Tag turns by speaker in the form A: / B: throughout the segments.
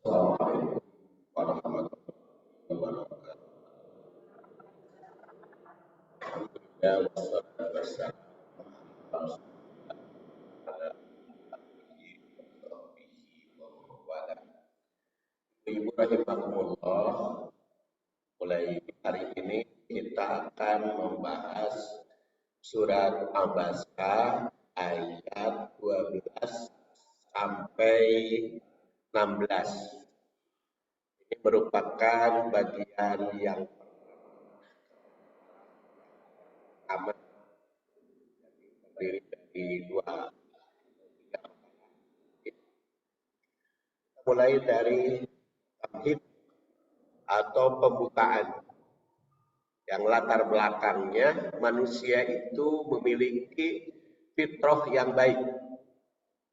A: Assalamualaikum warahmatullahi wabarakatuh. Alhamdulillah wassalatu wassalamu ala Ibu rahimakumullah. Mulai hari ini kita akan membahas surat Abasa ayat 12 sampai 16. Ini merupakan bagian yang pertama, terdiri dari dua. Mulai dari tauhid atau pembukaan yang latar belakangnya manusia itu memiliki fitrah yang baik.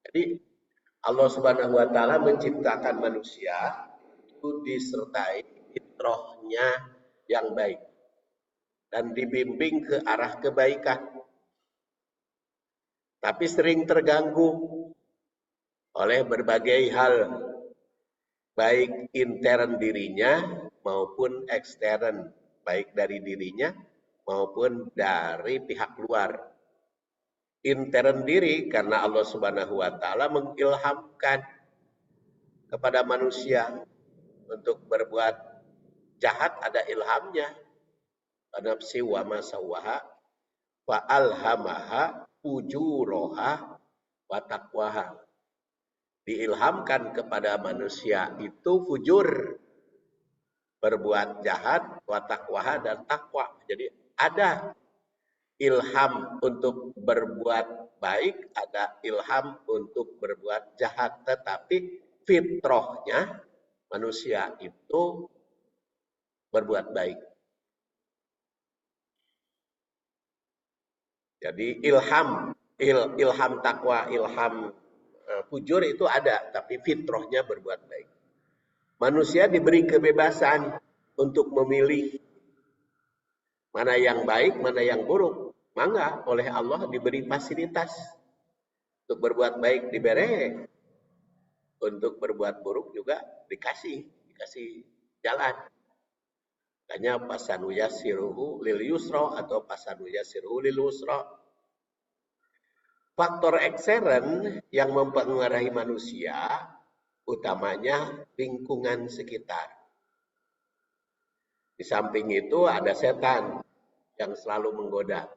A: Jadi Allah Subhanahu wa taala menciptakan manusia itu disertai fitrahnya yang baik dan dibimbing ke arah kebaikan. Tapi sering terganggu oleh berbagai hal, baik intern dirinya maupun ekstern, baik dari dirinya maupun dari pihak luar. Intern diri karena Allah Subhanahu wa taala mengilhamkan kepada manusia untuk berbuat jahat, ada ilhamnya. Nafsi wa ma sawwaha fa alhamaha fujuraha wa taqwaha. Diilhamkan kepada manusia itu fujur, berbuat jahat, wa taqwaha, dan takwa. Jadi ada ilham untuk berbuat baik, ada ilham untuk berbuat jahat, tetapi fitrahnya manusia itu berbuat baik. Jadi ilham takwa, ilham fujur itu ada, tapi fitrahnya berbuat baik. Manusia diberi kebebasan untuk memilih mana yang baik, mana yang buruk. Mangga oleh Allah diberi fasilitas untuk berbuat baik diberi, untuk berbuat buruk juga dikasih jalan. Makanya pasanu yasiruhu lil yusra atau pasanu yasiruhu lil usra. Faktor ekstern yang mempengaruhi manusia utamanya lingkungan sekitar. Di samping itu ada setan yang selalu menggoda.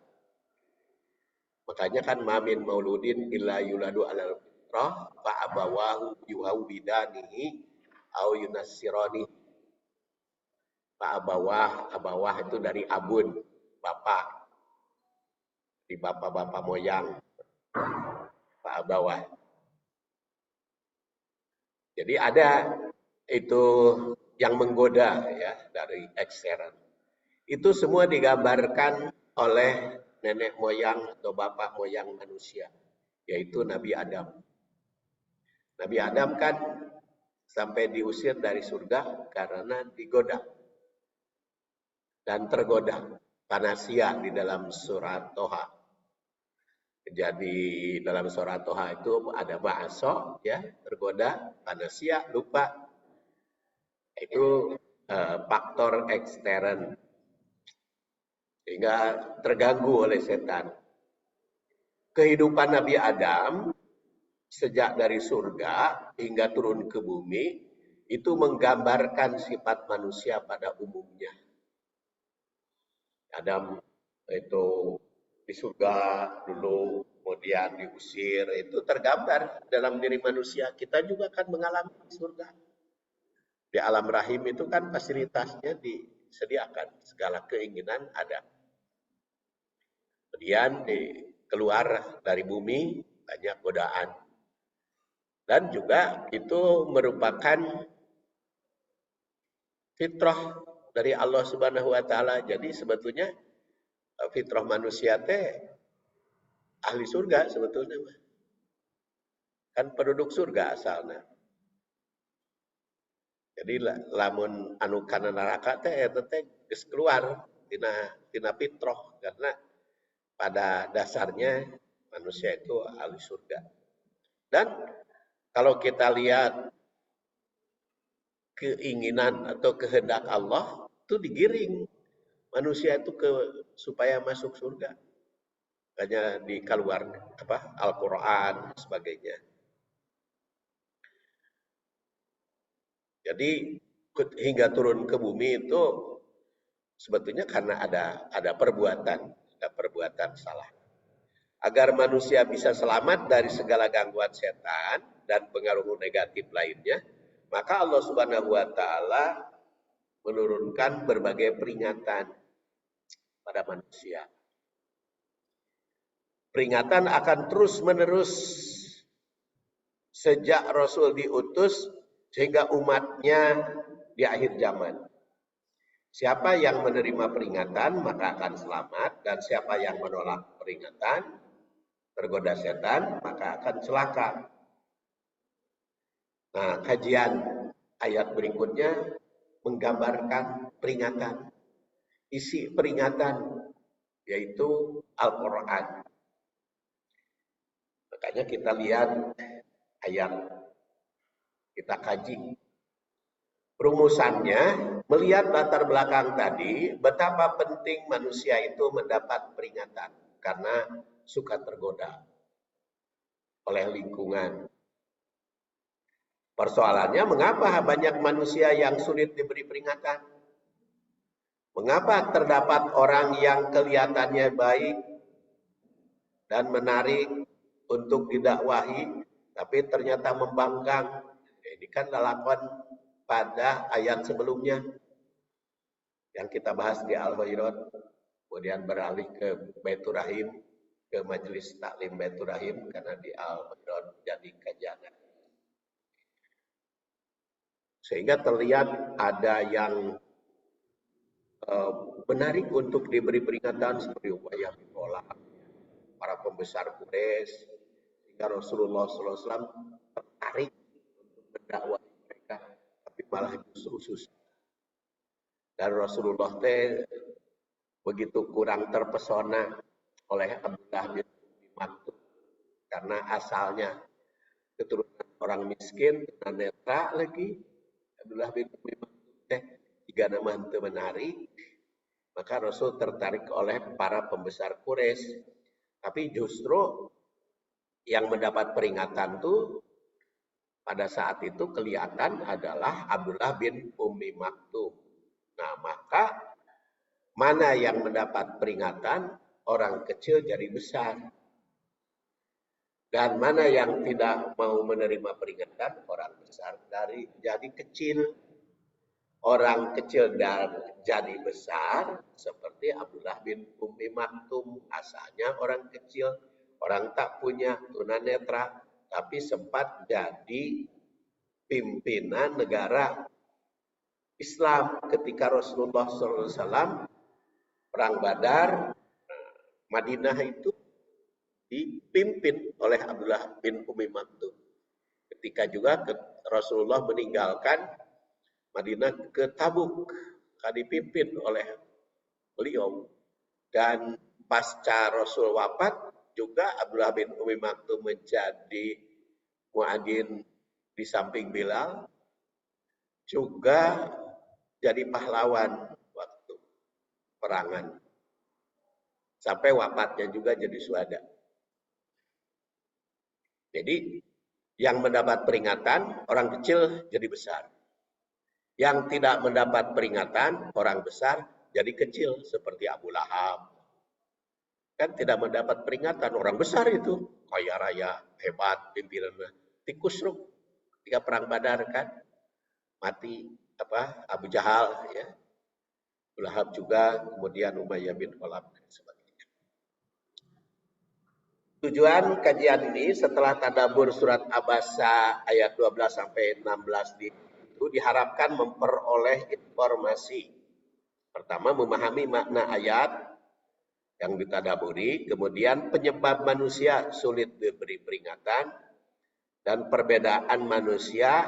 A: Makanya kan mamin mauludin illa yuladu alal fitrah fa abawahu yuhawidanihi au yunassirani. Fa abawah itu dari abun, bapak. Di bapak-bapak moyang. Fa abawah. Jadi ada itu yang menggoda ya dari ekstern. Itu semua digambarkan oleh nenek moyang atau bapak moyang manusia, yaitu Nabi Adam. Nabi Adam kan sampai diusir dari surga karena digoda dan tergoda. Panasia di dalam surat Toha. Jadi dalam surat Toha itu ada ba'aso, ya, tergoda, panasia, lupa. Itu faktor ekstern sehingga terganggu oleh setan. Kehidupan Nabi Adam sejak dari surga hingga turun ke bumi itu menggambarkan sifat manusia pada umumnya. Adam itu di surga dulu, kemudian diusir, itu tergambar dalam diri manusia. Kita juga akan mengalami di surga. Di alam rahim itu kan fasilitasnya disediakan, segala keinginan ada. Kemudian keluar dari bumi banyak godaan. Dan juga itu merupakan fitrah dari Allah Subhanahu wa taala. Jadi sebetulnya fitrah manusia teh ahli surga sebetulnya. Kan penduduk surga asalnya. Jadi lamun anu kana neraka teh eta teh geus keluar tina fitrah karena pada dasarnya manusia itu ahli surga. Dan kalau kita lihat keinginan atau kehendak Allah itu digiring manusia itu supaya masuk surga. Hanya di keluar Al-Qur'an sebagainya. Jadi hingga turun ke bumi itu sebetulnya karena ada perbuatan salah. Agar manusia bisa selamat dari segala gangguan setan dan pengaruh negatif lainnya, maka Allah Subhanahu wa taala menurunkan berbagai peringatan pada manusia. Peringatan akan terus-menerus sejak Rasul diutus sehingga umatnya di akhir zaman. Siapa yang menerima peringatan maka akan selamat, dan siapa yang menolak peringatan, tergoda setan, maka akan celaka. Nah, kajian ayat berikutnya menggambarkan peringatan. Isi peringatan yaitu Al-Quran. Makanya kita lihat ayat, kita kaji. Rumusannya, melihat latar belakang tadi, betapa penting manusia itu mendapat peringatan karena suka tergoda oleh lingkungan. Persoalannya, mengapa banyak manusia yang sulit diberi peringatan? Mengapa terdapat orang yang kelihatannya baik dan menarik untuk didakwahi, tapi ternyata membangkang? Ini kan lalapan pada ayat sebelumnya yang kita bahas di Al-Hujurat, kemudian beralih ke Baitur Rahim, ke Majelis Taklim Baitur Rahim, karena di Al-Hujurat jadi kajian. Sehingga terlihat ada yang menarik untuk diberi peringatan seperti Umayyah bin Khalaf, para pembesar Quraisy, sehingga Rasulullah SAW tertarik untuk mendakwai mereka, tapi malah justru susah. Dan Rasulullah begitu kurang terpesona oleh Abdullah bin Maktum karena asalnya keturunan orang miskin, tunanetra lagi. Abdullah bin Maktum jika nama itu menarik, maka Rasul tertarik oleh para pembesar Quraisy. Tapi justru yang mendapat peringatan itu pada saat itu kelihatan adalah Abdullah bin Ummi Maktum. Nah, maka mana yang mendapat peringatan, orang kecil jadi besar. Dan mana yang tidak mau menerima peringatan, orang besar jadi kecil. Orang kecil dan jadi besar seperti Abdullah bin Ummi Maktum, asalnya orang kecil, orang tak punya tunanetra, tapi sempat jadi pimpinan negara Islam ketika Rasulullah SAW perang Badar. Madinah itu dipimpin oleh Abdullah bin Ummi Maktum. Ketika juga Rasulullah meninggalkan Madinah ke Tabuk, dipimpin oleh beliau. Dan pasca Rasul wafat juga Abdullah bin Ummi Maktum menjadi muadzin di samping Bilal, juga jadi pahlawan waktu perangan. Sampai wafatnya juga jadi syuhada. Jadi yang mendapat peringatan, orang kecil jadi besar. Yang tidak mendapat peringatan, orang besar jadi kecil, seperti Abu Lahab. Kan tidak mendapat peringatan, orang besar itu, kaya raya, hebat, pimpinannya. Tikus ruk, ketika perang Badar kan, mati Abu Jahal, ya. Abu Lahab juga, kemudian Umayyah bin Khalaf, dan sebagainya. Tujuan kajian ini setelah tadabbur surat Abasa ayat 12 sampai 16 itu diharapkan memperoleh informasi. Pertama, memahami makna ayat yang ditadaburi, kemudian penyebab manusia sulit diberi peringatan, dan perbedaan manusia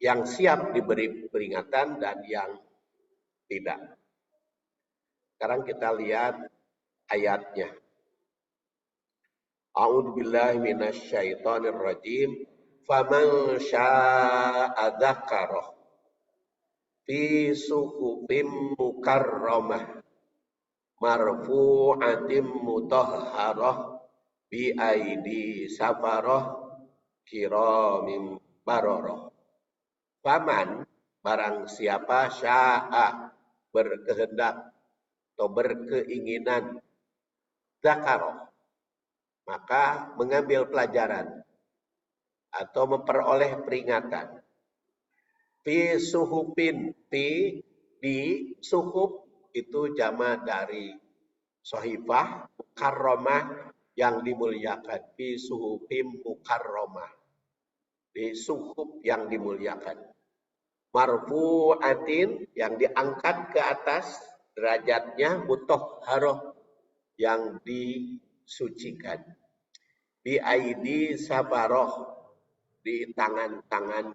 A: yang siap diberi peringatan dan yang tidak. Sekarang kita lihat ayatnya. A'udzubillahi minasyaitonirrajim. Faman syaa'a dzakarahu. fi suhufim mukarramah marfu'atim mutahharah bi aidi safarah kiramim bararah. Faman barang siapa sya'a berkehendak atau berkeinginan zakarah maka mengambil pelajaran atau memperoleh peringatan fi suhupin fi di suhub itu jama dari sohifah mukarramah yang dimuliakan fi suhufim mukarramah di suhub yang dimuliakan marfu'atin yang diangkat ke atas derajatnya mutahharah yang disucikan bi aidi sabaroh di tangan-tangan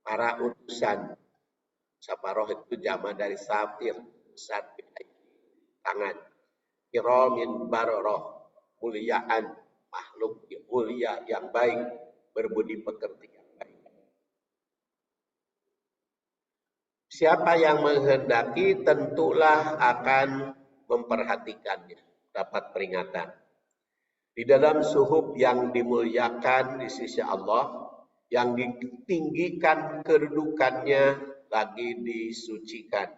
A: para utusan. Sabaroh itu jama dari safir, tangan. Kiramin baroroh, muliaan makhluk yang mulia yang baik, berbudi pekerti yang baik. Siapa yang menghendaki tentulah akan memperhatikannya, dapat peringatan. Di dalam suhub yang dimuliakan di sisi Allah, yang ditinggikan kedudukannya lagi disucikan.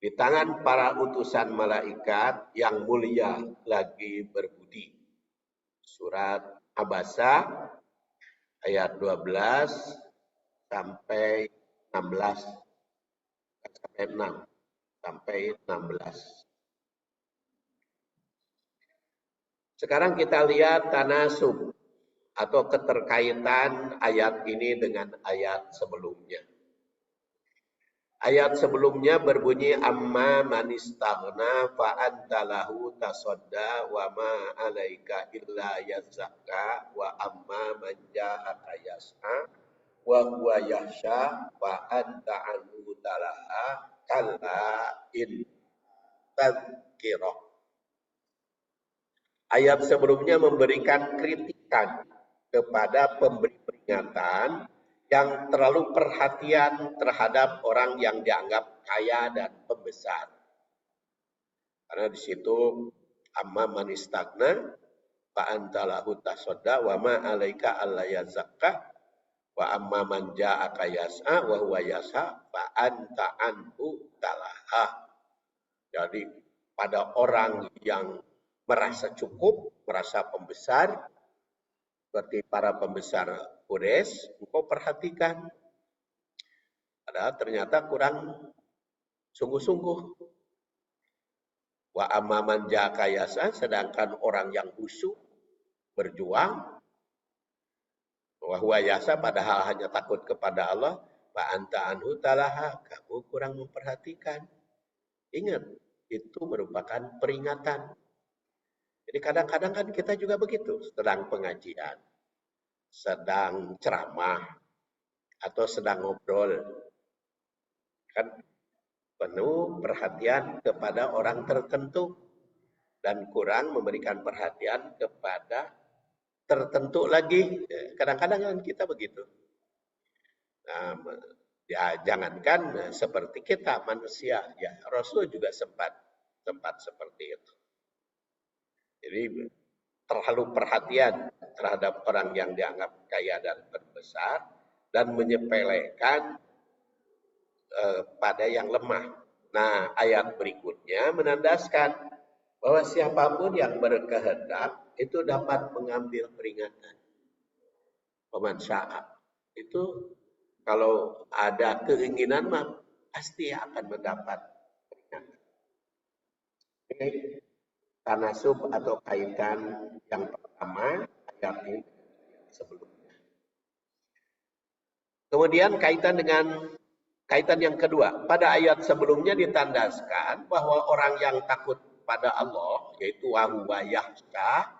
A: Di tangan para utusan malaikat yang mulia lagi berbudi. Surat Abasa ayat 12 sampai 16 sampai 6 sampai 16. Sekarang kita lihat tanasub atau keterkaitan ayat ini dengan ayat sebelumnya. Ayat sebelumnya berbunyi amma manistaghna fa anta lahu tasadda wa ma alaika illa yazakka wa amma man ja'aka yas'a wa huwa yahsha wa anta anhu talaha kalla in tadhkirah. Ayat sebelumnya memberikan kritikan kepada pemberi peringatan yang terlalu perhatian terhadap orang yang dianggap kaya dan pembesar. Karena di situ amma man istagna fa anta lahu tasadda wa ma alaika alla yazakka wa amma man ja'aka yas'a wa huwa yas'a fa anta anhu talaha. Jadi pada orang yang merasa cukup, merasa pembesar, seperti para pembesar Quraisy, engkau perhatikan. Padahal ternyata kurang sungguh-sungguh. Wa amman ja'aka yas'a, sedangkan orang yang khusyuk berjuang, wa huwa yas'a, padahal hanya takut kepada Allah, fa anta anhu talaha, kamu kurang memperhatikan. Ingat, itu merupakan peringatan. Jadi kadang-kadang kan kita juga begitu, sedang pengajian, sedang ceramah, atau sedang ngobrol. Kan penuh perhatian kepada orang tertentu dan kurang memberikan perhatian kepada tertentu lagi. Kadang-kadang kan kita begitu. Nah, ya jangankan seperti kita manusia, ya Rasul juga sempat seperti itu. Jadi terlalu perhatian terhadap orang yang dianggap kaya dan berbesar dan menyepelekan pada yang lemah. Nah, ayat berikutnya menandaskan bahwa siapapun yang berkehendak itu dapat mengambil peringatan. Paman sya'a itu kalau ada keinginan mah pasti akan mendapat peringatan. Oke. Tanasub atau kaitan yang pertama ayat ini sebelumnya. Kemudian kaitan yang kedua, pada ayat sebelumnya ditandaskan bahwa orang yang takut pada Allah, yaitu wahuwa yahsha,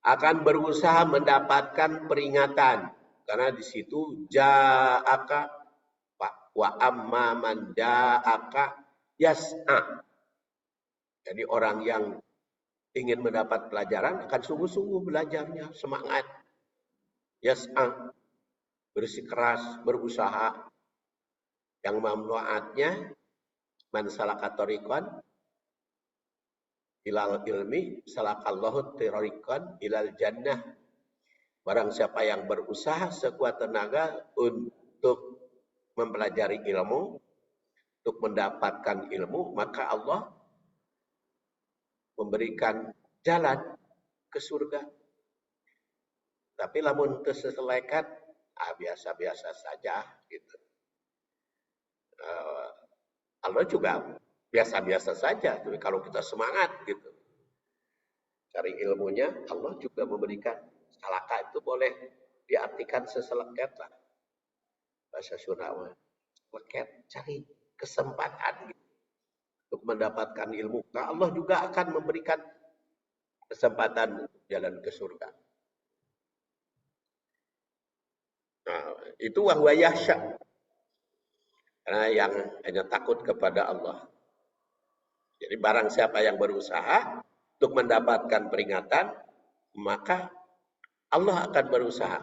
A: akan berusaha mendapatkan peringatan. Karena di situ ja'aka wa amma man ja'aka yas'a. Jadi orang yang ingin mendapat pelajaran akan sungguh-sungguh belajarnya, semangat. Yas'a. bersikeras, berusaha. Yang mamnuatnya man salaka tariqan ilal ilmi salakallahu tariqan ilal jannah. Barang siapa yang berusaha sekuat tenaga untuk mempelajari ilmu, untuk mendapatkan ilmu, maka Allah memberikan jalan ke surga. Tapi lamun keselelekat, biasa-biasa saja gitu. Allah juga biasa-biasa saja, tapi kalau kita semangat gitu, cari ilmunya, Allah juga memberikan. Salaka itu boleh diartikan seseleket lah, bahasa Sunda. Leket, cari kesempatan gitu, untuk mendapatkan ilmu. Nah, Allah juga akan memberikan kesempatan jalan ke surga. Nah, itu wahwa yahsya. Karena yang hanya takut kepada Allah. Jadi barang siapa yang berusaha untuk mendapatkan peringatan, maka Allah akan berusaha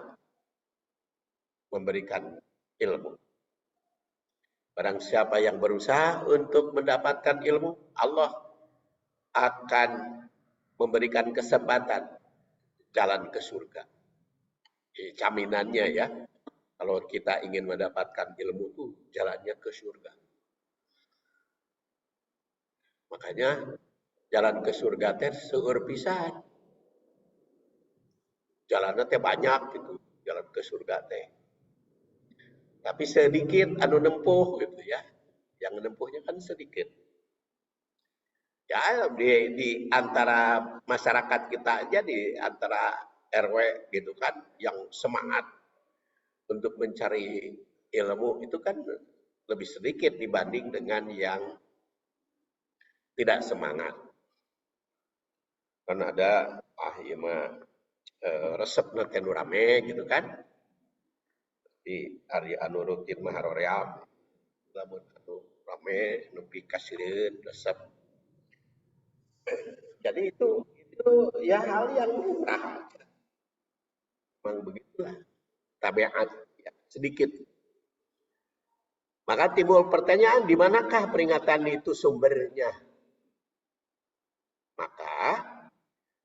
A: memberikan ilmu. Barang siapa yang berusaha untuk mendapatkan ilmu, Allah akan memberikan kesempatan jalan ke surga. Jaminannya ya, kalau kita ingin mendapatkan ilmu itu jalannya ke surga. Makanya jalan ke surga teh seueur pisan. Jalannya teh banyak gitu, jalan ke surga teh. Tapi sedikit anu nempuh gitu ya. Yang nempuhnya kan sedikit. Ya di antara masyarakat kita aja, di antara RW gitu kan, yang semangat untuk mencari ilmu itu kan lebih sedikit dibanding dengan yang tidak semangat. Kan ada iya mah resep nanti rame gitu kan, di hari anu rutin mah haroream, lamun anu rame nepi kasireun resep. Jadi itu ya hal yang lumrah. Memang begitulah tabiat ya, sedikit. Maka timbul pertanyaan, di manakah peringatan itu sumbernya? Maka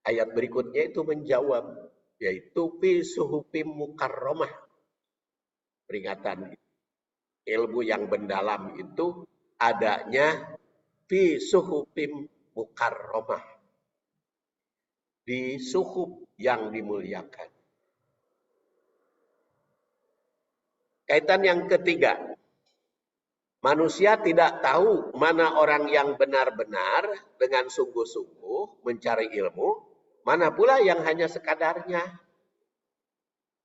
A: ayat berikutnya itu menjawab, yaitu fi suhufim mukarramah. Peringatan ilmu yang mendalam itu adanya fi suhufim mukarramah. Di suhuf yang dimuliakan. Kaitan yang ketiga, manusia tidak tahu mana orang yang benar-benar dengan sungguh-sungguh mencari ilmu, mana pula yang hanya sekadarnya.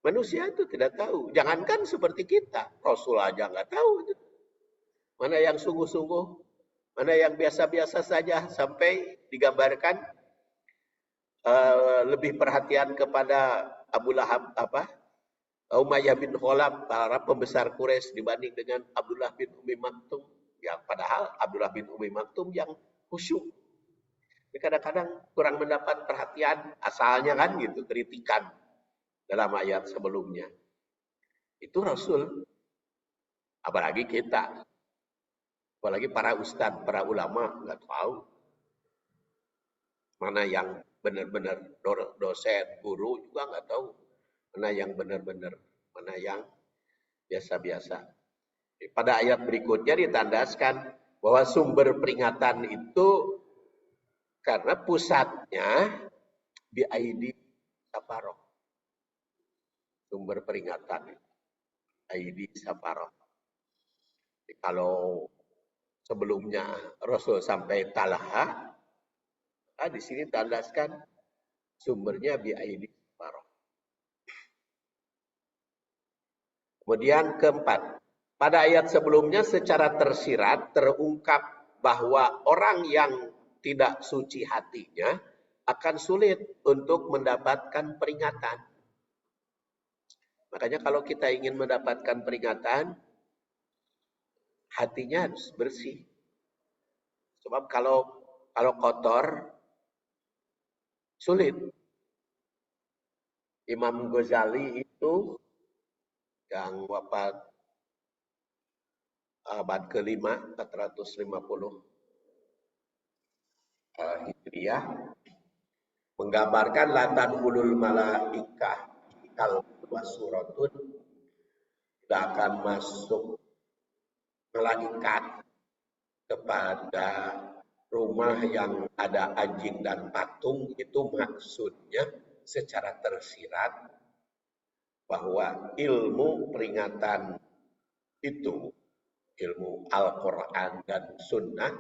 A: Manusia itu tidak tahu. Jangankan seperti kita, Rasul aja nggak tahu. Mana yang sungguh-sungguh, mana yang biasa-biasa saja, sampai digambarkan lebih perhatian kepada Abu Lahab Umayyah bin Khalaf, para pembesar Quraisy dibanding dengan Abdullah bin Umi Maktum. Ya, padahal Abdullah bin Umi Maktum yang khusyuk. Kadang-kadang kurang mendapat perhatian, asalnya kan gitu, kritikan dalam ayat sebelumnya. Itu Rasul, apalagi kita, apalagi para ustadz, para ulama, nggak tahu mana yang benar-benar dosen, guru juga nggak tahu mana yang benar-benar, mana yang biasa-biasa. Pada ayat berikutnya ditandaskan bahwa sumber peringatan itu karena pusatnya di ID Safaroh. Sumber peringatan ID Safaroh. Kalau sebelumnya Rasul sampai Talaha, di sini tandaskan sumbernya di ID Safaroh. Kemudian keempat, pada ayat sebelumnya secara tersirat terungkap bahwa orang yang tidak suci hatinya akan sulit untuk mendapatkan peringatan. Makanya kalau kita ingin mendapatkan peringatan, hatinya harus bersih. Sebab kalau kotor, sulit. Imam Ghazali itu yang wafat abad ke-5 450 Hijriah, menggambarkan latan hulul malaikah kal wasuratun, tidak akan masuk malaikat kepada rumah yang ada anjing dan patung. Itu maksudnya secara tersirat bahwa ilmu peringatan itu, ilmu Al-Quran dan Sunnah,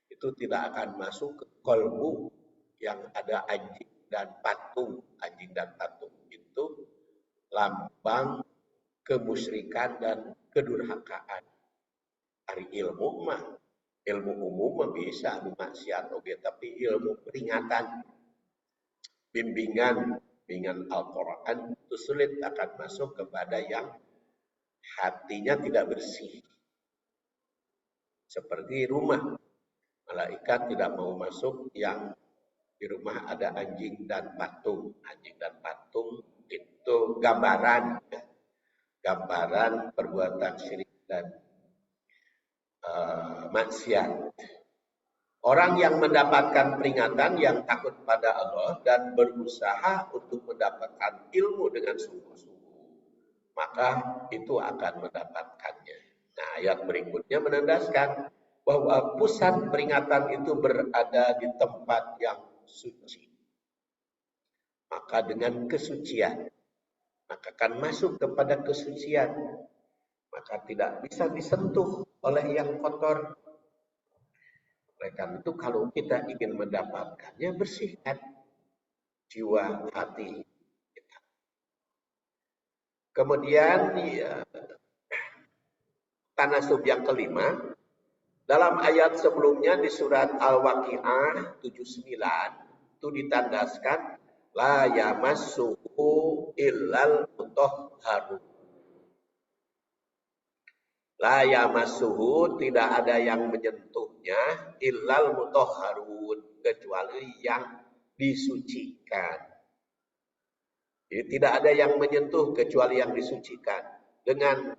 A: itu tidak akan masuk ke kolbu yang ada anjing dan patung. Anjing dan patung itu lambang kemusyrikan dan kedurhakaan. Hari ilmu mah, ilmu umum mah bisa maksiat oke, tapi ilmu peringatan, bimbingan Al-Quran itu sulit akan masuk kepada yang hatinya tidak bersih. Seperti rumah, malaikat tidak mau masuk yang di rumah ada anjing dan patung. Anjing dan patung itu gambaran, gambaran perbuatan syirik dan maksiat. Orang yang mendapatkan peringatan, yang takut pada Allah dan berusaha untuk mendapatkan ilmu dengan sungguh-sungguh, maka itu akan mendapatkannya. Nah, ayat berikutnya menandaskan bahwa pusat peringatan itu berada di tempat yang suci. Maka dengan kesucian, maka akan masuk kepada kesucian, maka tidak bisa disentuh oleh yang kotor. Oleh karena itu, kalau kita ingin mendapatkannya, bersihkan jiwa hati kita. Kemudian tanasub yang kelima, dalam ayat sebelumnya di surat Al-Waqi'ah 79 itu ditandaskan la yamassuhu illal mutahharun. La yamassuhu, tidak ada yang menyentuhnya, illal mutahharun, kecuali yang disucikan. Jadi tidak ada yang menyentuh kecuali yang disucikan. Dengan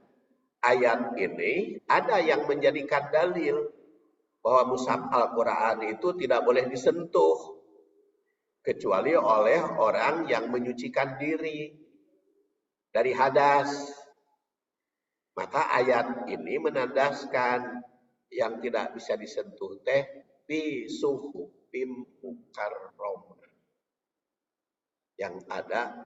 A: ayat ini ada yang menjadikan dalil bahwa mushaf Al-Quran itu tidak boleh disentuh kecuali oleh orang yang menyucikan diri dari hadas. Maka ayat ini menandaskan yang tidak bisa disentuh teh bi suhufim mukarramah, yang ada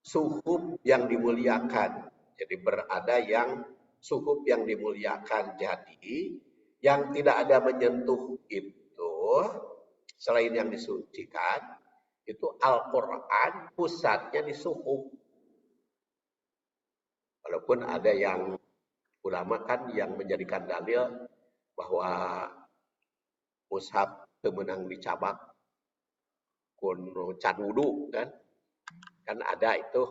A: suhuf yang dimuliakan. Jadi berada yang suhuf yang dimuliakan. Jadi yang tidak ada menyentuh itu selain yang disucikan, itu Al-Quran pusatnya di suhuf. Walaupun ada yang ulama kan yang menjadikan dalil bahwa mushaf temenang dicabak kun can wudu kan ada itu,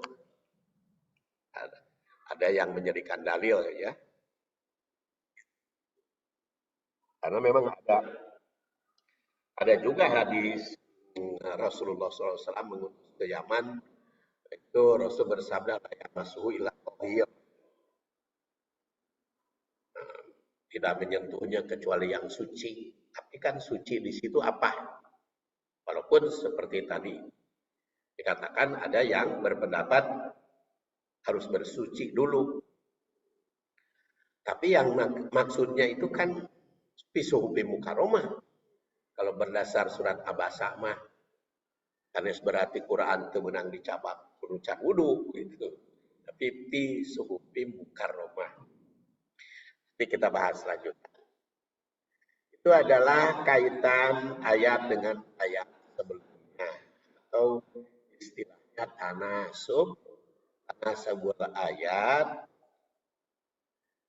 A: ada yang menjadikan dalil ya, karena memang ada juga hadis Rasulullah SAW mengutus ke Yaman, itu Rasul bersabda la masuhu ila qahir, tidak menyentuhnya kecuali yang suci. Tapi kan suci di situ apa? Walaupun seperti tadi dikatakan ada yang berpendapat harus bersuci dulu. Tapi yang maksudnya itu kan pisuhubi mukaromah. Kalau berdasar surat Abasa mah, karena berarti Quran itu menang dicabak penucan wudu gitu. Tapi pisuhubi mukaromah. Nanti kita bahas selanjutnya. Itu adalah kaitan ayat dengan ayat sebelumnya, atau istilahnya tanasub, tanasubul ayat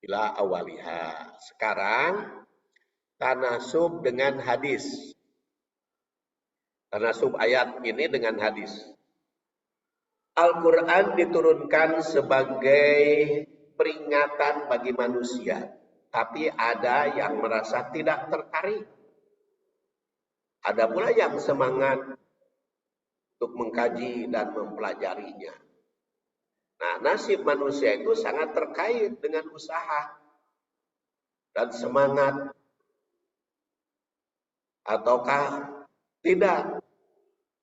A: ila awaliha. Sekarang tanasub dengan hadis. Tanasub ayat ini dengan hadis. Al-Quran diturunkan sebagai peringatan bagi manusia. Tapi ada yang merasa tidak tertarik. Ada pula yang semangat untuk mengkaji dan mempelajarinya. Nah, nasib manusia itu sangat terkait dengan usaha dan semangat ataukah tidak.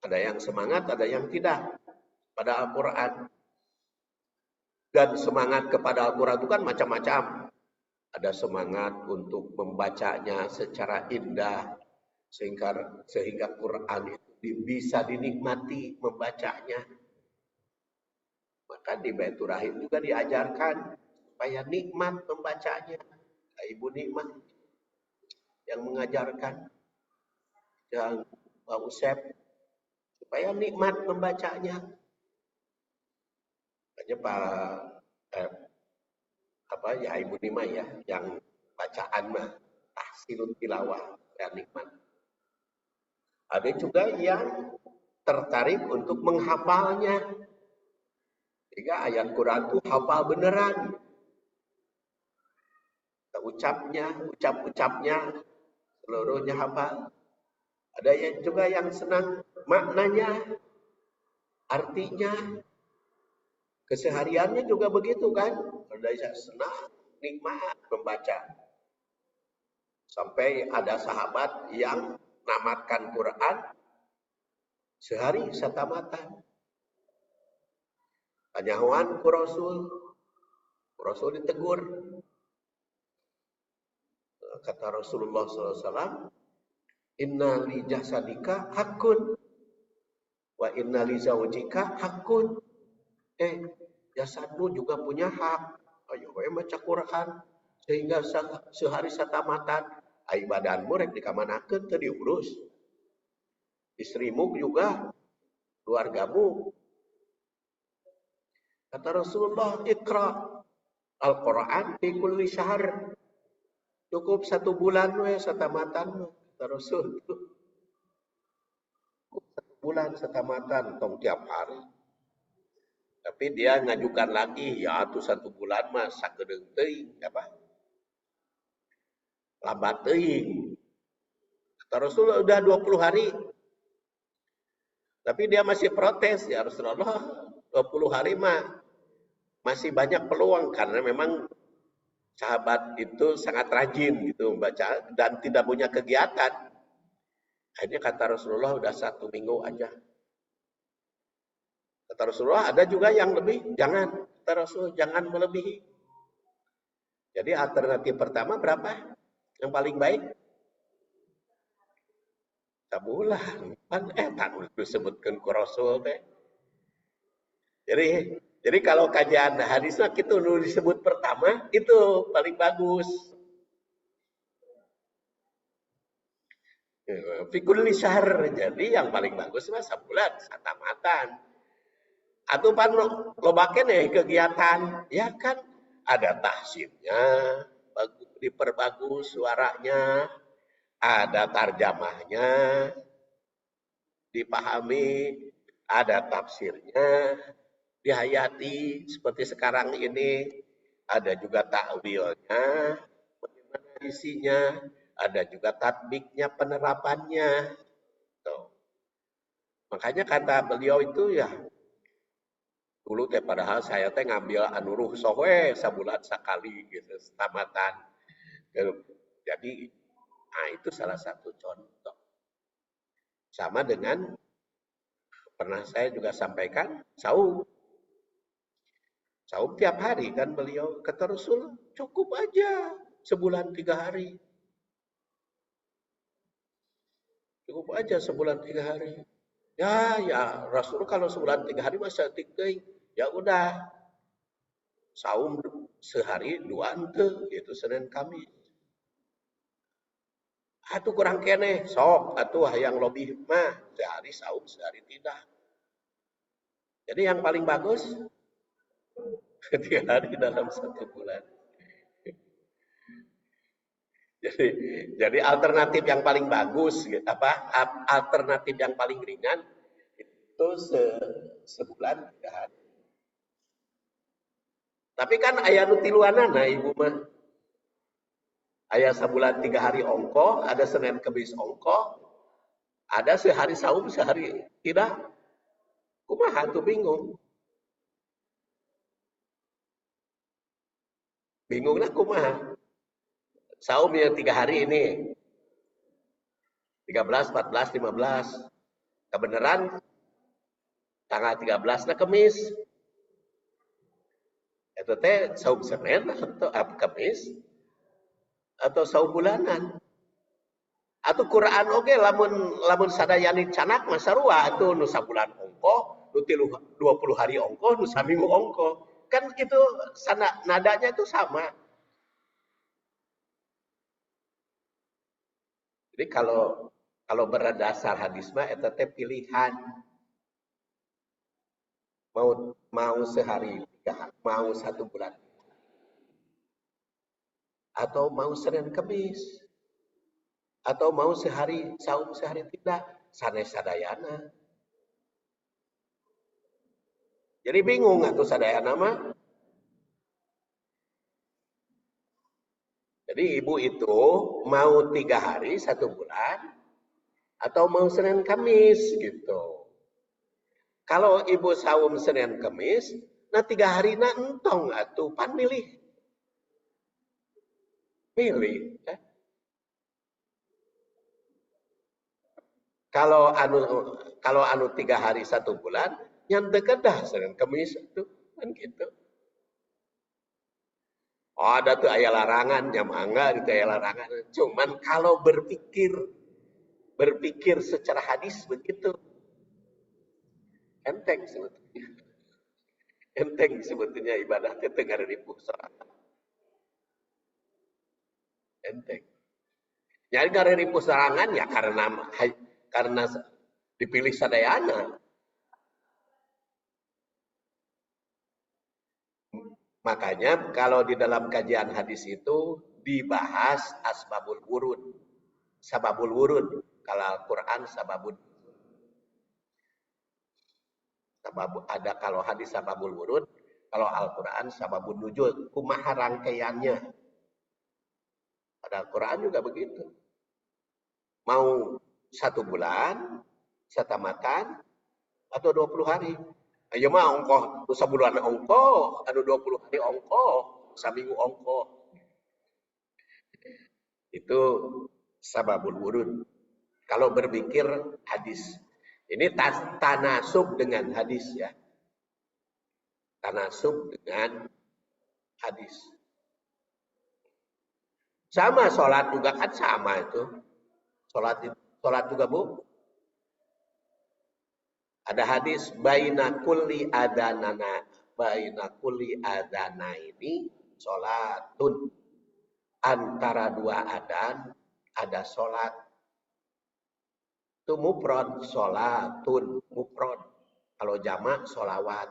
A: Ada yang semangat, ada yang tidak pada Al-Quran. Dan semangat kepada Al-Quran itu kan macam-macam. Ada semangat untuk membacanya secara indah, sehingga Quran itu bisa dinikmati membacanya. Maka di Baitur Rahim juga diajarkan supaya nikmat membacanya. Ibu nikmat yang mengajarkan, yang Pak Usep, supaya nikmat membacanya. Hanya ya Ibu Nima ya, yang bacaan mah tahsinun tilawah dan nikmat. Ada juga yang tertarik untuk menghafalnya. Sehingga ayat Quran itu hafal beneran. Ucap-ucapnya, seluruhnya hafal. Ada yang juga yang senang maknanya, artinya, kesehariannya juga begitu kan. Ada yang senang, nikmat membaca. Sampai ada sahabat yang namatkan Quran sehari satamatan. Tanyawan ku Rasul ditegur. Kata Rasulullah SAW, inna li jasadika hakun, wa inna li zawjika hakun. Jasadmu juga punya hak. Ayo baca Quran sehingga sehari satamatan. Ai badanmu rek dikamanakeun teu diurus. Istrimu juga, keluargamu. Kata Rasulullah, Iqra Al-Quran fi kulli syahr. Cukup 1 bulan we satamatan. Kata Rasul. 1 bulan satamatan, tong tiap hari. Tapi dia ngajukan lagi, ya tuh 1 bulan mah sakedeung teuing, apa? Lambat teuing. Kata Rasul udah 20 hari. Tapi dia masih protes, ya Rasulullah, 20 hari mah masih banyak peluang karena memang sahabat itu sangat rajin gitu membaca dan tidak punya kegiatan. Akhirnya kata Rasulullah udah 1 minggu aja. Kata Rasulullah ada juga yang lebih, jangan. Kata Rasul jangan melebihi. Jadi alternatif pertama berapa? Yang paling baik? Sabulan. Kan tak disebutkan ku Rasul teh. Jadi kalau kajian hadisnya itu disebut pertama itu paling bagus. Fikul lisar, jadi yang paling bagus mah sabulan satamatan. Atau pan lobakeun kegiatan, ya kan ada tahsinnya, diperbagus suaranya, ada tarjamahnya, dipahami, ada tafsirnya, dihayati seperti sekarang ini, ada juga takwilnya, bagaimana isinya, ada juga tatbiknya, penerapannya. Tuh. Makanya kata beliau itu ya, dulu teh padahal saya teh ngambil anu rukhsah we sabulan sakali gitu, tamatan. Jadi, nah itu salah satu contoh. Sama dengan pernah saya juga sampaikan saum. Saum tiap hari kan beliau kata Rasul cukup aja sebulan 3 hari. Cukup aja sebulan 3 hari. Ya Rasul kalau sebulan 3 hari masa tinggi. Ya udah. Saum sehari 2 ente gitu Senin Kamis. Atuh kurang kene, sok atuh yang lebih mah sehari saum sehari tidak. Jadi yang paling bagus 3 hari dalam 1 bulan. Jadi alternatif yang paling bagus alternatif yang paling ringan itu sebulan 3 hari. Tapi kan aya nu tiluanana ibu mah. Aya sebulan 3 hari ongko, ada Senin Kamis ongko, ada sehari saum sehari tidak. Kumaha tuh bingung. Bingung lah kumaha. Saum yang 3 hari ini. 13, 14, 15. Kebenaran tanggal 13 na Kamis. Itu teh saum Senin atau Kamis atau saum bulanan. Atau Quran oke lamun lamun sadayani canak mah sarua atuh nu sabulan ongko, nu 20 hari ongko, nu saminggu ongko. Kan itu nadanya itu sama. Jadi kalau berdasar hadis mah eta teh pilihan. Mau sehari 3 hari, mau 1 bulan atau mau Senin Kemis atau mau sehari saum sehari tidak sanes sadayana. Jadi bingung atuh sadayana mah. Jadi ibu itu mau 3 hari 1 bulan atau mau Senin Kamis gitu. Kalau ibu saum Senin Kamis, nah 3 hari na entong atuh pan milih. Milih. Kalau anu 3 hari 1 bulan, yang dekat dah Senin Kamis itu kan gitu. Oh, ada tuh ayat larangan, ya mangga gitu ayat larangan. Cuman kalau berpikir secara hadis begitu, enteng sebetulnya. Enteng sebetulnya ibadah itu tengah ribu sorangan. Enteng. Jadi karena ribu sorangan ya karena dipilih sadayana. Makanya kalau di dalam kajian hadis itu dibahas asbabul wurud. Sababul wurud. Kalau Al-Quran sababul ada kalau hadis sababul wurud, kalau Al-Quran sababul nuzul, kumaha rangkaiannya. Pada Al-Quran juga begitu. Mau 1 bulan, setamatan, atau 20 hari. Ayo mah ongkoh, sebulan ongkoh, anu 20 hari ongkoh, saminggu ongkoh. Itu sababul wurud. Kalau berpikir hadis. Ini tanasub dengan hadis ya. Tanasub dengan hadis. Sama sholat juga kan sama itu. Sholat juga bu. Ada hadis baina kulli adanana ini sholatun. Antara 2 adan ada sholat. Itu mufrad, sholatun, mufrad. Kalau jamak sholawat.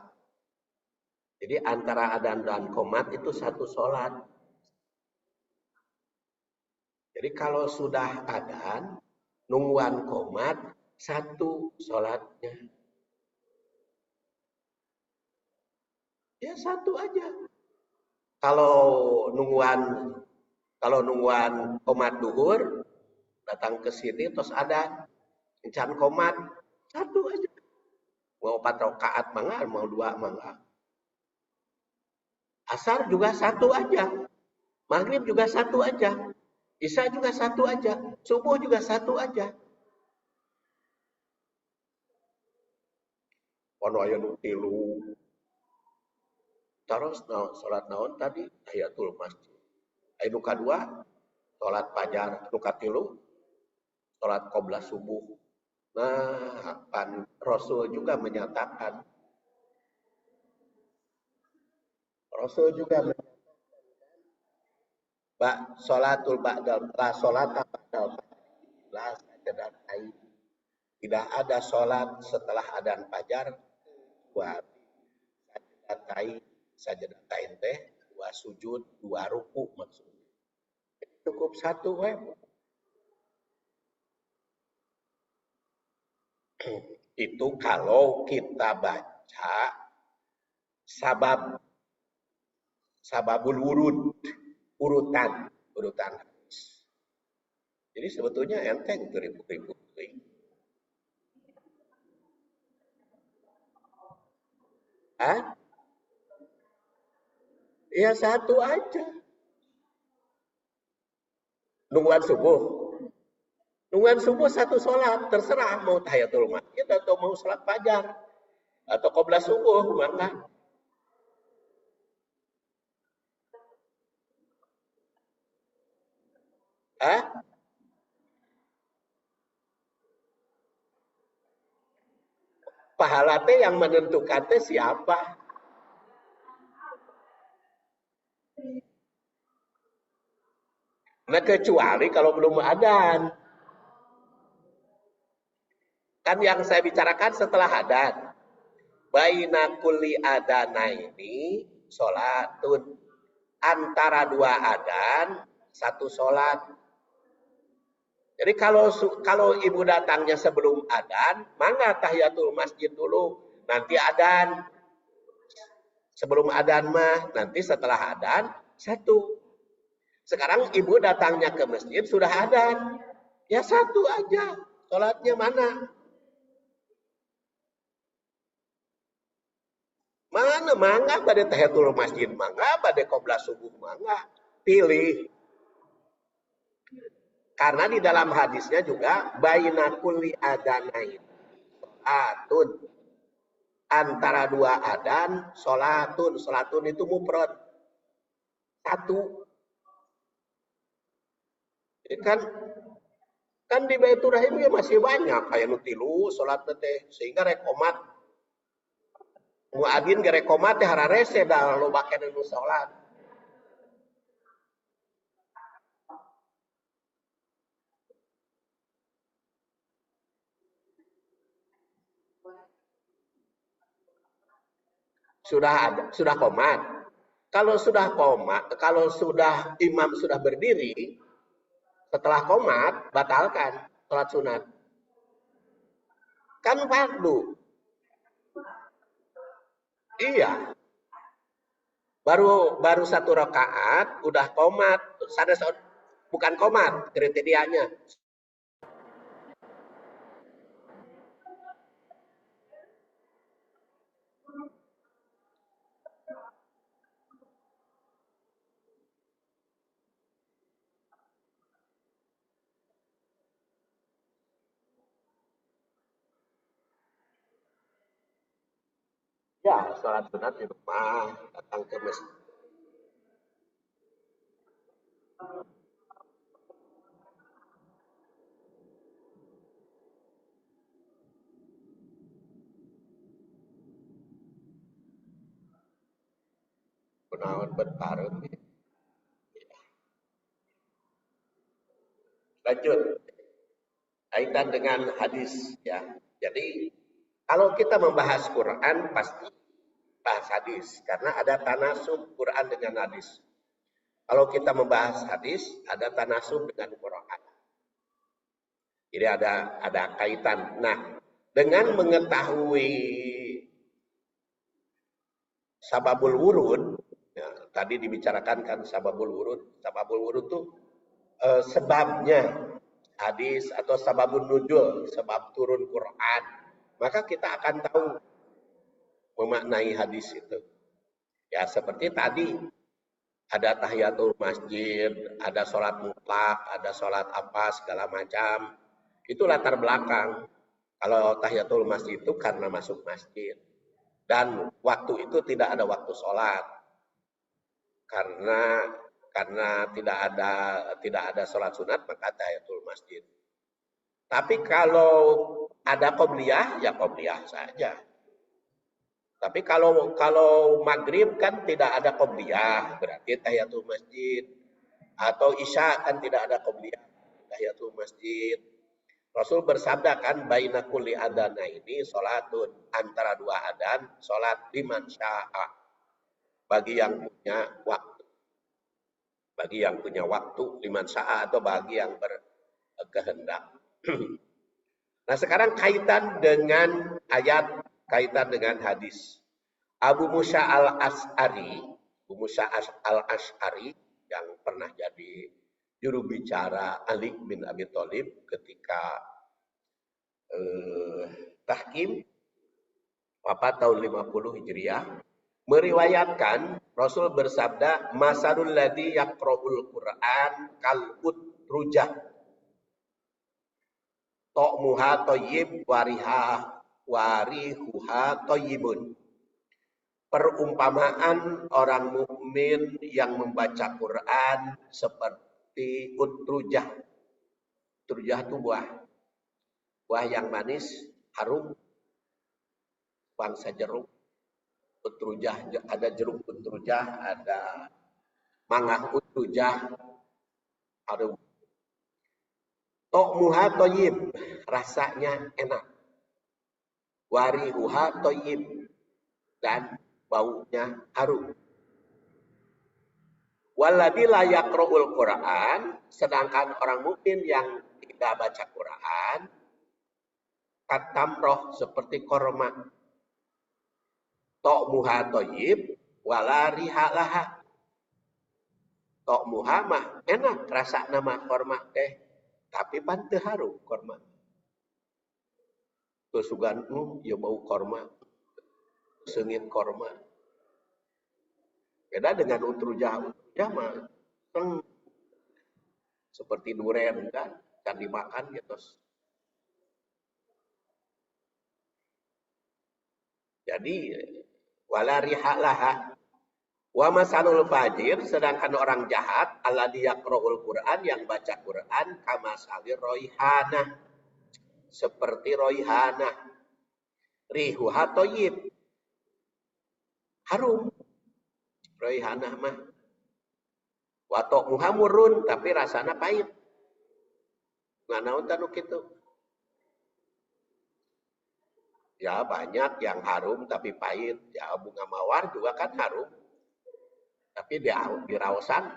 A: Jadi antara adan dan qomat itu 1 sholat. Jadi kalau sudah adan, nungguan qomat 1 sholatnya. Ya 1 aja. Kalau nungguan qomat duhur, datang ke sini terus ada encan qomat 1 aja. Mau 4 rakaat mangga, mau 2 mangga. Asar juga 1 aja. Maghrib juga 1 aja. Isya juga 1 aja. Subuh juga 1 aja. Ono aya nu 3. Terus salat naon tadi? Tahiyatul masjid. Anu kadua salat fajar, anu katilu salat qobla subuh. Nah, Rasul juga menyatakan sholatul ba'dal la sholata ba'dal la sajadatain. Tidak ada sholat setelah adzan fajar kecuali sajadatain teh 2 sujud, 2 ruku maksudnya. Cukup 1 we. Itu kalau kita baca sababul wurud, urutan hadis. Jadi sebetulnya enteng tuh ribu-ribu. Ya 1 aja. Nungguan subuh. Nungguan subuh satu sholat, terserah mau tahiyatul masjid atau mau sholat fajar atau qobla subuh, maka ah, pahala teh yang menentukan teh siapa? Nah kecuali kalau belum adan. Kan yang saya bicarakan setelah adan. Baina kulli adana ini sholatun. Antara dua adan, satu sholat. Jadi kalau ibu datangnya sebelum adan, mangga tahiyatul masjid dulu. Nanti adan. Sebelum adan mah, nanti setelah adan, satu. Sekarang ibu datangnya ke masjid sudah adan. Ya satu aja. Sholatnya mana? Mana mangga pada tahiyatul masjid, mangga pada qobla subuh, mangga. Pilih. Karena di dalam hadisnya juga baina kulli adanain atun, antara dua adan sholatun. Sholatun itu mufrad satu. Jadi kan di Baitur Rahim ya masih banyak kayak nutilu sholat teh sehingga rekomat muadzin ge rekomat teh hararese da loba keneh nu sholat. Sudah komat. Kalau sudah imam sudah berdiri, setelah komat batalkan sholat sunat. Kan fardu. Iya. Baru satu rakaat udah komat, bukan komat kriterianya. Ya, sholat sunat di rumah, datang ke masjid. Kunaon berparem. Lanjut, kaitan dengan hadis ya. Jadi kalau kita membahas Quran pasti bahas hadis karena ada tanasub Quran dengan hadis. Kalau kita membahas hadis ada tanasub dengan Quran. Jadi ada kaitan. Nah, dengan mengetahui sababul wurud, ya, tadi dibicarakan kan sababul wurud. Sababul wurud itu sebabnya hadis atau sababun nuzul, sebab turun Quran. Maka kita akan tahu memaknai hadis itu. Ya seperti tadi ada tahiyatul masjid, ada sholat mutlak, ada sholat apa segala macam. Itu latar belakang. Kalau tahiyatul masjid itu karena masuk masjid. Dan waktu itu tidak ada waktu sholat. Karena tidak ada sholat sunat maka tahiyatul masjid. Tapi kalau ada qobliyah ya qobliyah saja. Tapi kalau maghrib kan tidak ada qobliyah, berarti tahiyatul masjid. Atau isya kan tidak ada qobliyah, tahiyatul masjid. Rasul bersabda kan baina kulli adana ini sholatun, antara dua adan sholat liman sya'a, bagi yang punya waktu. Bagi yang punya waktu liman sya'a atau bagi yang berkehendak. Nah sekarang kaitan dengan ayat, kaitan dengan hadis. Abu Musa al-Ash'ari, Abu Musa al-Ash'ari yang pernah jadi juru bicara Ali bin Abi Thalib ketika tahkim wafat tahun 50 Hijriah, meriwayatkan Rasul bersabda, "Masalul ladzi yaqra'ul Qur'an kal utrujah. Ta'muha thayyib warihuha thayyibun. Perumpamaan orang mukmin yang membaca Quran seperti utrujah. Utrujah itu buah. Buah yang manis, harum, bangsa jeruk. Utrujah, ada jeruk utrujah, ada mangga utrujah, harum. Ta'muha thayyib, rasanya enak. Warihuha thayyib, dan baunya harum. Walladzi la yaqra'ul Qur'an, sedangkan orang mukmin yang tidak baca Quran, katamroh seperti korma. Ta'muha thayyib wala rihalaha. Ta'muha mah enak rasa nama korma teh, tapi pan teu harum korma. Teu sugan ya bau korma. Sengit korma. Beda dengan utrujah mah seperti duren kan dimakan gitu. Jadi wala rihalaha. Wa masalul fajir, sedangkan orang jahat alladzi yaqra'ul Qur'an, yang baca Quran, kama salir roihana, seperti roihana. Rihuha thayyib, harum. Roihana mah wa ta'muha murrun, tapi rasana pahit. Nganaon tanu kitu? Ya banyak yang harum tapi pahit. Ya bunga mawar juga kan harum. Tapi di raosan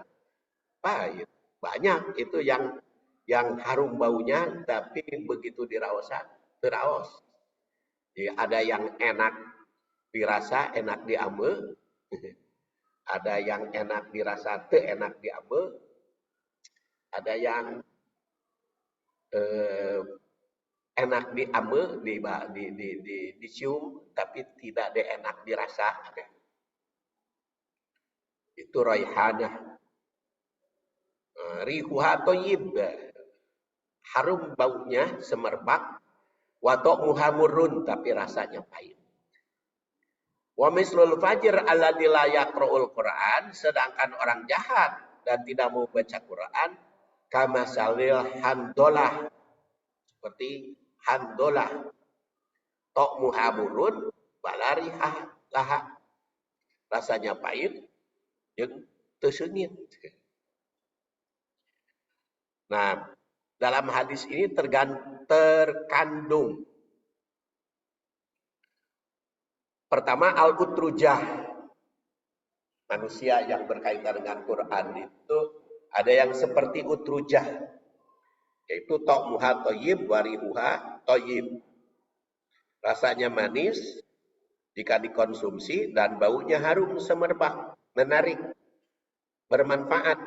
A: pahit. Banyak itu yang harum baunya tapi begitu di raosan teraos. Jadi ada yang enak dirasa, enak diambil. Ada yang enak dirasa, teu enak diambil. Ada yang enak diambil, dicium, tapi tidak enak dirasa. Itu raihanah. Rihuha thayyib, harum baunya semerbak. Wa ta'muha murrun, tapi rasanya pahit. Wa mislul fajir alladzi la yaqra'ul Qur'an, sedangkan orang jahat dan tidak mau baca Quran, kama salil handolah, seperti handolah. Ta'muha murrun wala rihalaha, rasanya pahit jeung teu seungit. Nah, dalam hadis ini terkandung pertama al-utrujah. Manusia yang berkaitan dengan Quran itu ada yang seperti utrujah, yaitu ta'muha thayyib warihuha thayyib. Rasanya manis jika dikonsumsi dan baunya harum semerbak, menarik, bermanfaat.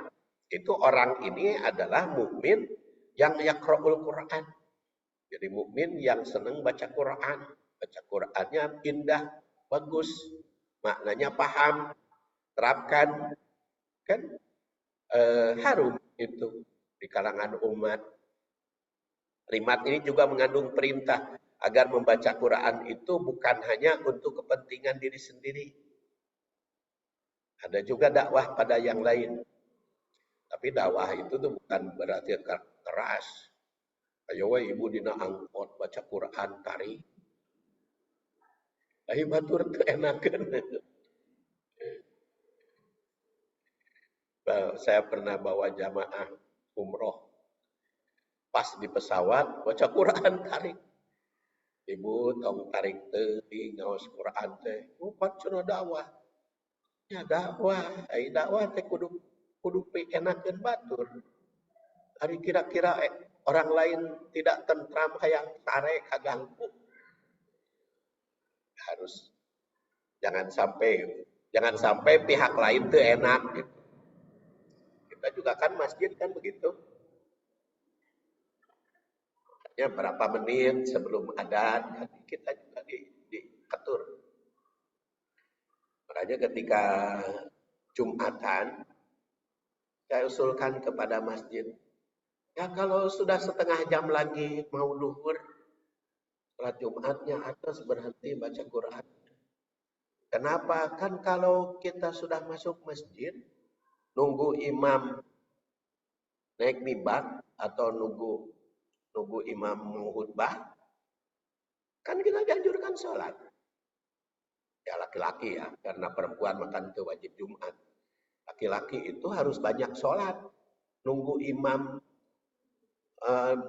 A: Itu orang ini adalah mukmin yang yaqra'ul Quran. Jadi mukmin yang senang baca Quran. Baca Qurannya indah, bagus, maknanya paham, terapkan, kan harum itu di kalangan umat. Kalimat ini juga mengandung perintah agar membaca Quran itu bukan hanya untuk kepentingan diri sendiri. Ada juga dakwah pada yang lain. Tapi dakwah itu tuh bukan berarti keras. Ayo we ibu dina angkot baca Quran tari. Ayo batur teu enakeun. Saya pernah bawa jamaah umroh. Pas di pesawat baca Quran tarik. Ibu tong tarik teuing ngaos Quran teh. Bukan cuma dakwah. Ya dakwah, ai dakwah teh kudu enakeun batur. Ari kira-kira orang lain tidak tentram hayang sare kaganggu. Harus jangan sampai pihak lain teu enak gitu. Kita juga kan masjid kan begitu. Ya berapa menit sebelum adzan kita juga diatur. Makanya ketika Jumatan saya usulkan kepada masjid, Ya kalau sudah setengah jam lagi mau duhur, sholat Jumatnya atas berhenti baca Quran. Kenapa? Kan kalau kita sudah masuk masjid, nunggu imam naik mimbar atau nunggu nunggu imam mengkhutbah, kan kita dianjurkan sholat. Ya laki-laki ya, karena perempuan makan itu wajib Jumat. Laki-laki itu harus banyak sholat. Nunggu imam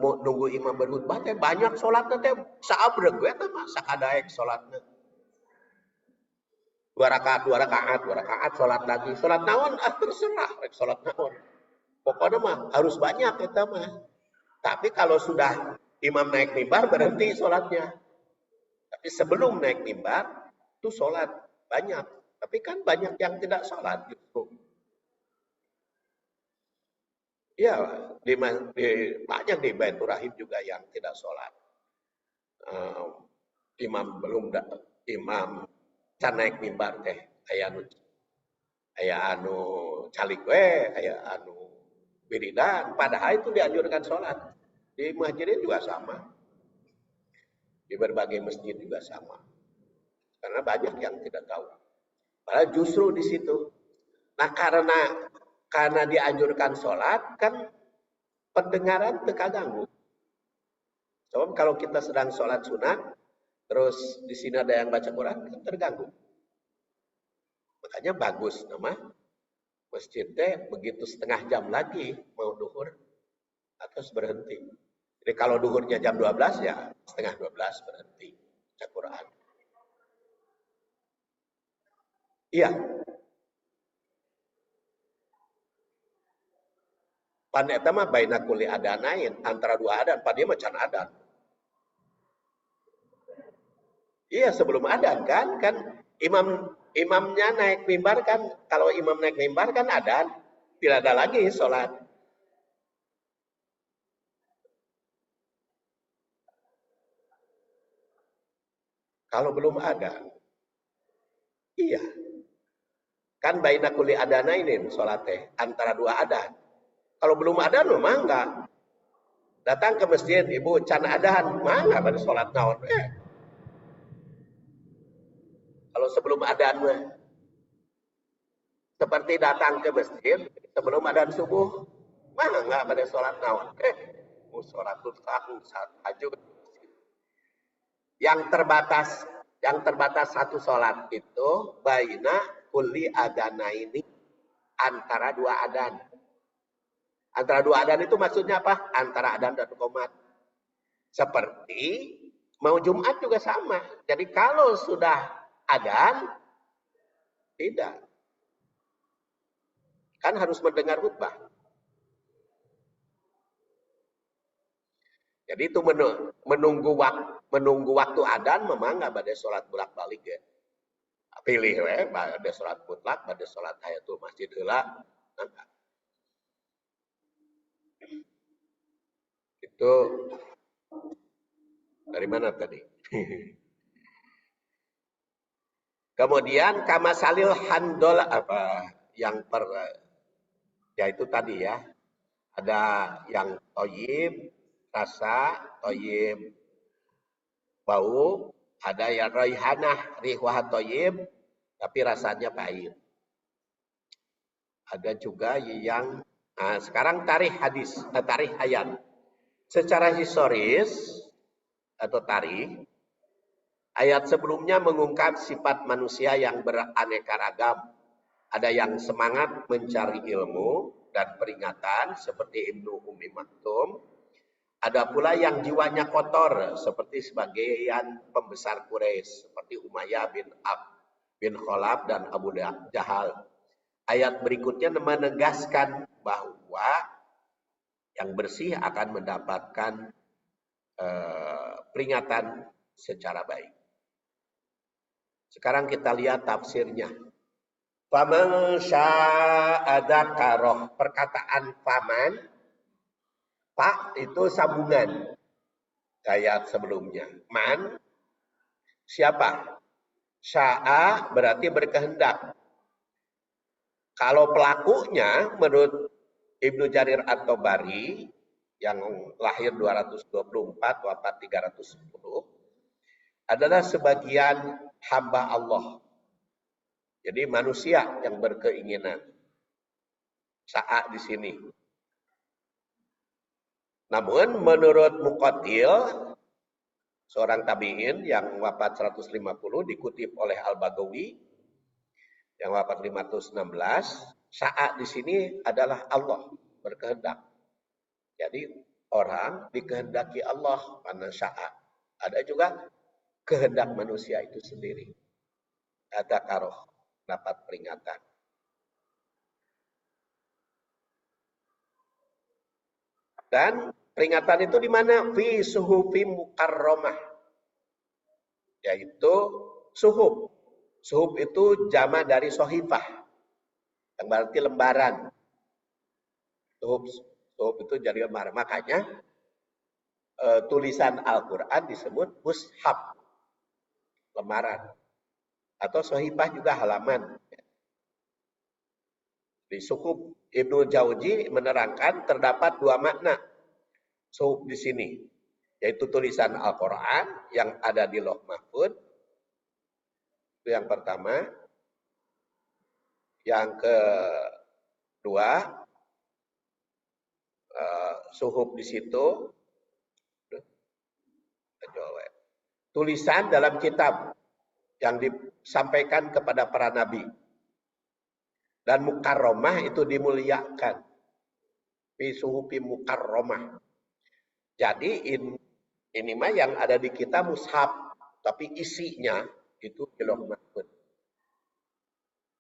A: nunggu imam berkhutbah teh banyak sholatnya teh sabreg we teh mah sakadaek sholatnya. Dua rakaat sholat lagi. Sholat naon terserah sholat naon. Pokoknya mah harus banyak kita mah. Tapi kalau sudah imam naik mimbar berhenti sholatnya. Tapi sebelum naik mimbar itu sholat banyak. Tapi kan banyak yang tidak sholat gitu. Ya, banyak di Baitur Rahim juga yang tidak sholat. Imam belum imam can naik mimbar teh aya anu calik we, aya anu wiridan, padahal itu dianjurkan sholat. Di masjid juga sama. Di berbagai masjid juga sama. Karena banyak yang tidak tahu. Padahal justru di situ. Nah karena dianjurkan sholat, kan pendengaran terganggu. Sebab kalau kita sedang sholat sunat, terus di sini ada yang baca Quran, kan terganggu. Makanya bagus nama masjid teh begitu setengah jam lagi mau duhur terus berhenti. Jadi kalau duhurnya jam 12 ya setengah 12 berhenti baca Quran. Iya. Pan eta mah baina kuli adanain antara dua adan, pan dia macan adan. Iya sebelum adan kan imamnya naik mimbar kan, kalau imam naik mimbar kan adan, tidak ada lagi sholat. Kalau belum adan, iya. Kan baina kuli adanainin sholat teh antara dua adan. Kalau belum adan mah enggak. Datang ke masjid, ibu can adan, mangga pada sholat naon. Kalau sebelum adan mah seperti datang ke masjid sebelum adan subuh, mangga pada sholat naon. Mau sholat tahun saat hajud. Yang terbatas satu sholat itu baina kulli adana ini antara dua adan. Antara dua adan itu maksudnya apa? Antara adan dan qomat. Seperti mau Jumat juga sama. Jadi kalau sudah adan, tidak. Kan harus mendengar khutbah. Jadi itu menunggu waktu adan memang nggak pada sholat bolak-balik ya. Pilih we, pada sholat mutlak, pada sholat tahiyatul masjid heula. Itu dari mana tadi? Kemudian kamasalil handol apa yang ya itu tadi ya. Ada yang toyib, rasa, toyib, bau, ada yang raihanah, rihwah toyib, tapi rasanya pahit. Ada juga yang sekarang tarikh hadis, tarikh ayat. Secara historis atau tarikh, ayat sebelumnya mengungkap sifat manusia yang beraneka ragam. Ada yang semangat mencari ilmu dan peringatan seperti Ibnu Ummi Maktum. Ada pula yang jiwanya kotor seperti sebagian pembesar Quraisy seperti Umayyah bin Khalaf dan Abu Jahal. Ayat berikutnya menegaskan bahwa yang bersih akan mendapatkan peringatan secara baik. Sekarang kita lihat tafsirnya. Faman syaa'a dzakaroh. Perkataan faman, pak itu sambungan ayat sebelumnya. Man, siapa? Sya'a berarti berkehendak. Kalau pelakunya menurut Ibnu Jarir at-Tabari yang lahir 224, wafat 310, adalah sebagian hamba Allah. Jadi manusia yang berkeinginan. Sa'a di sini. Namun menurut Muqatil, seorang tabi'in yang wafat 150, dikutip oleh Al-Bagawi yang wafat 516, saat di sini adalah Allah berkehendak. Jadi orang dikehendaki Allah karena saat. Ada juga kehendak manusia itu sendiri. Ada karoh, dapat peringatan. Dan peringatan itu di mana? Fi suhufi mukarramah. Yaitu suhuf. Suhuf itu jama dari sohifah. Yang berarti lembaran. Suhuf itu jadi lembaran. Makanya tulisan Al-Quran disebut mushaf. Lembaran. Atau sohifah juga halaman. Di suhuf Ibnu Jauzi menerangkan terdapat dua makna suhuf di sini. Yaitu tulisan Al-Quran yang ada di Lauh Mahfuz. Itu yang pertama. Yang kedua, suhuf di situ tulisan dalam kitab yang disampaikan kepada para nabi. Dan mukarramah itu dimuliakan. Fi suhufi mukarramah. Jadi ini mah yang ada di kita mushaf, tapi isinya itu di Lauh Mahfuz.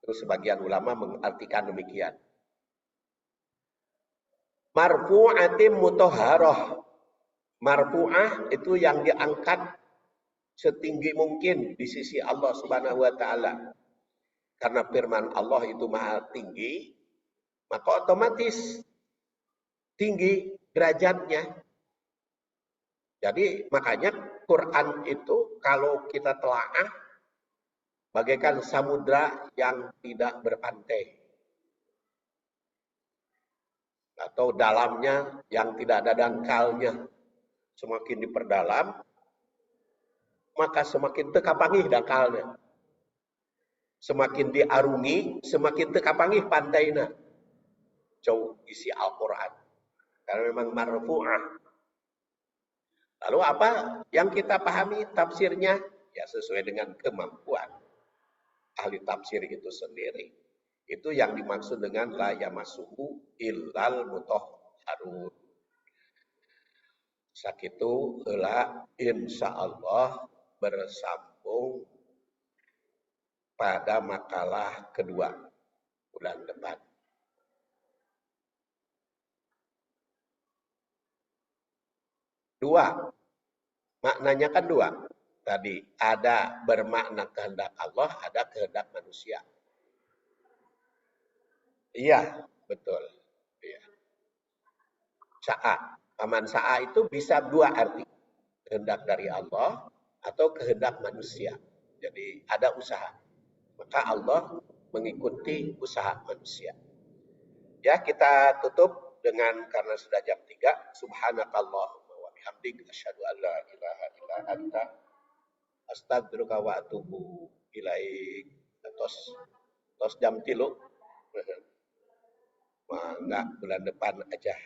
A: Terus sebagian ulama mengartikan demikian. Marfu'atim mutahharah. Marfu'ah itu yang diangkat setinggi mungkin di sisi Allah Subhanahu wa taala. Karena firman Allah itu maha tinggi, maka otomatis tinggi derajatnya. Jadi makanya Quran itu kalau kita telaah bagaikan samudra yang tidak berpantai. Atau dalamnya yang tidak ada dangkalnya. Semakin diperdalam, maka semakin tekapangih dangkalnya. Semakin diarungi, semakin tekapangih pantainya. Jauh isi Al-Quran. Karena memang marfu'ah. Lalu apa yang kita pahami tafsirnya? Ya sesuai dengan kemampuan ahli tafsir itu sendiri. Itu yang dimaksud dengan la yamassuhu illal mutahharun. Sakitu heula insyaallah bersambung pada makalah kedua bulan depan. Dua, maknanya kan dua. Tadi ada bermakna kehendak Allah, ada kehendak manusia. Iya, betul. Iya. Sa'a. Paman sa'a itu bisa dua arti. Kehendak dari Allah atau kehendak manusia. Jadi ada usaha. Maka Allah mengikuti usaha manusia. Ya, kita tutup dengan karena sudah jam 3. Subhanakallahumma wa bihamdik asyhadu an la ilaha illa anta astaghfiruka wa atubu ilaik. Tos jam 3. Enggak, bulan depan aja.